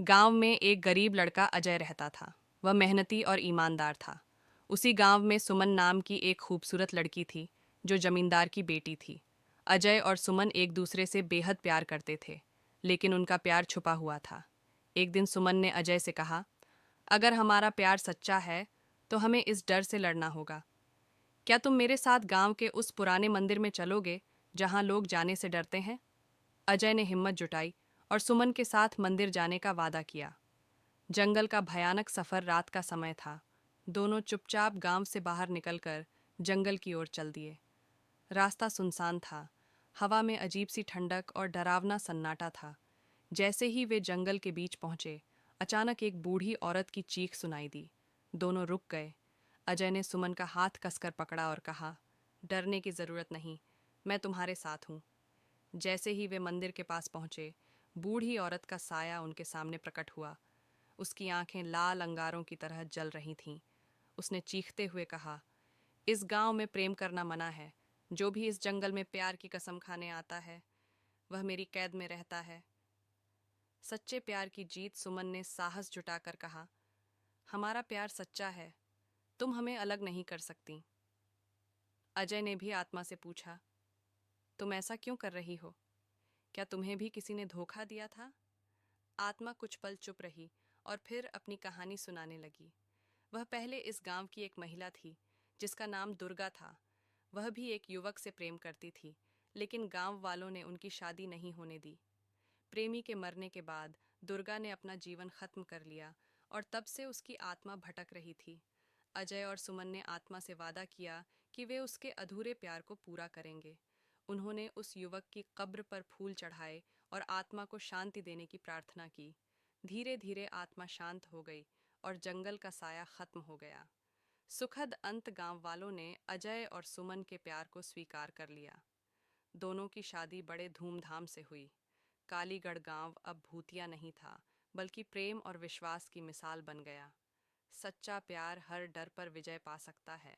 गांव में एक गरीब लड़का अजय रहता था। वह मेहनती और ईमानदार था। उसी गांव में सुमन नाम की एक खूबसूरत लड़की थी, जो जमींदार की बेटी थी। अजय और सुमन एक दूसरे से बेहद प्यार करते थे, लेकिन उनका प्यार छुपा हुआ था। एक दिन सुमन ने अजय से कहा, अगर हमारा प्यार सच्चा है तो हमें इस डर से लड़ना होगा। क्या तुम मेरे साथ गांव के उस पुराने मंदिर में चलोगे जहां लोग जाने से डरते हैं? अजय ने हिम्मत जुटाई और सुमन के साथ मंदिर जाने का वादा किया। जंगल का भयानक सफर रात का समय था। दोनों चुपचाप गांव से बाहर निकलकर जंगल की ओर चल दिए। रास्ता सुनसान था। हवा में अजीब सी ठंडक और डरावना सन्नाटा था। जैसे ही वे जंगल के बीच पहुंचे, अचानक एक बूढ़ी औरत की चीख सुनाई दी। दोनों रुक गए। अजय ने सुमन का हाथ कसकर पकड़ा और कहा, डरने की जरूरत नहीं, मैं तुम्हारे साथ हूँ। जैसे ही वे मंदिर के पास पहुंचे, बूढ़ी औरत का साया उनके सामने प्रकट हुआ। उसकी आंखें लाल अंगारों की तरह जल रही थीं। उसने चीखते हुए कहा, इस गांव में प्रेम करना मना है। जो भी इस जंगल में प्यार की कसम खाने आता है, वह मेरी कैद में रहता है। सच्चे प्यार की जीत। सुमन ने साहस जुटाकर कहा, हमारा प्यार सच्चा है, तुम हमें अलग नहीं कर सकती। अजय ने भी आत्मा से पूछा, तुम ऐसा क्यों कर रही हो? क्या तुम्हें भी किसी ने धोखा दिया था? आत्मा कुछ पल चुप रही और फिर अपनी कहानी सुनाने लगी। वह पहले इस गांव की एक महिला थी, जिसका नाम दुर्गा था। वह भी एक युवक से प्रेम करती थी, लेकिन गांव वालों ने उनकी शादी नहीं होने दी। प्रेमी के मरने के बाद दुर्गा ने अपना जीवन खत्म कर लिया और तब से उसकी आत्मा भटक रही थी। अजय और सुमन ने आत्मा से वादा किया कि वे उसके अधूरे प्यार को पूरा करेंगे। उन्होंने उस युवक की कब्र पर फूल चढ़ाए और आत्मा को शांति देने की प्रार्थना की। धीरे धीरे आत्मा शांत हो गई और जंगल का साया खत्म हो गया। सुखद अंत। गांव वालों ने अजय और सुमन के प्यार को स्वीकार कर लिया। दोनों की शादी बड़े धूमधाम से हुई। कालीगढ़ गांव अब भूतिया नहीं था, बल्कि प्रेम और विश्वास की मिसाल बन गया। सच्चा प्यार हर डर पर विजय पा सकता है।